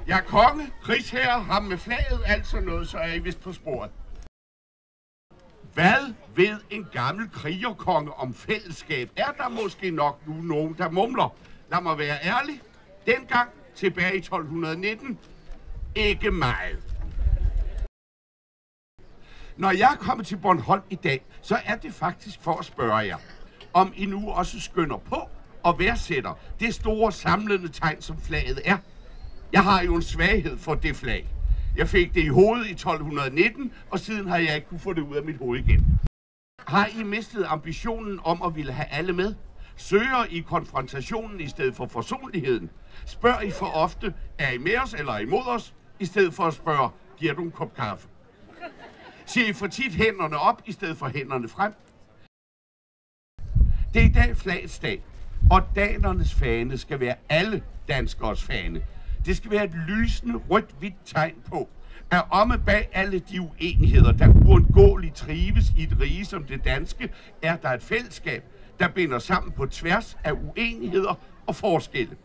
Jeg er konge, krigsherre, ham med flaget, alt sådan noget, så er I vist på sporet. Hvad ved en gammel krigerkonge om fællesskab? Er der måske nok nu nogen, der mumler? Lad mig være ærlig. Dengang, tilbage i 1219, ikke meget. Når jeg er kommet til Bornholm i dag, så er det faktisk for at spørge jer, om I nu også skynder på og værdsætter det store samlende tegn, som flaget er. Jeg har jo en svaghed for det flag. Jeg fik det i hovedet i 1219, og siden har jeg ikke kunne få det ud af mit hoved igen. Har I mistet ambitionen om at ville have alle med? Søger I konfrontationen i stedet for forsonligheden? Spørger I for ofte, er I med os eller imod os? I stedet for at spørge, giver du en kop kaffe? Siger I for tit hænderne op, i stedet for hænderne frem? Det er i dag flagets dag, og danernes fane skal være alle danskers fane. Det skal være et lysende rødt-hvidt tegn på, at omme bag alle de uenigheder, der uundgåeligt trives i et rige som det danske, er der et fællesskab, der binder sammen på tværs af uenigheder og forskelle.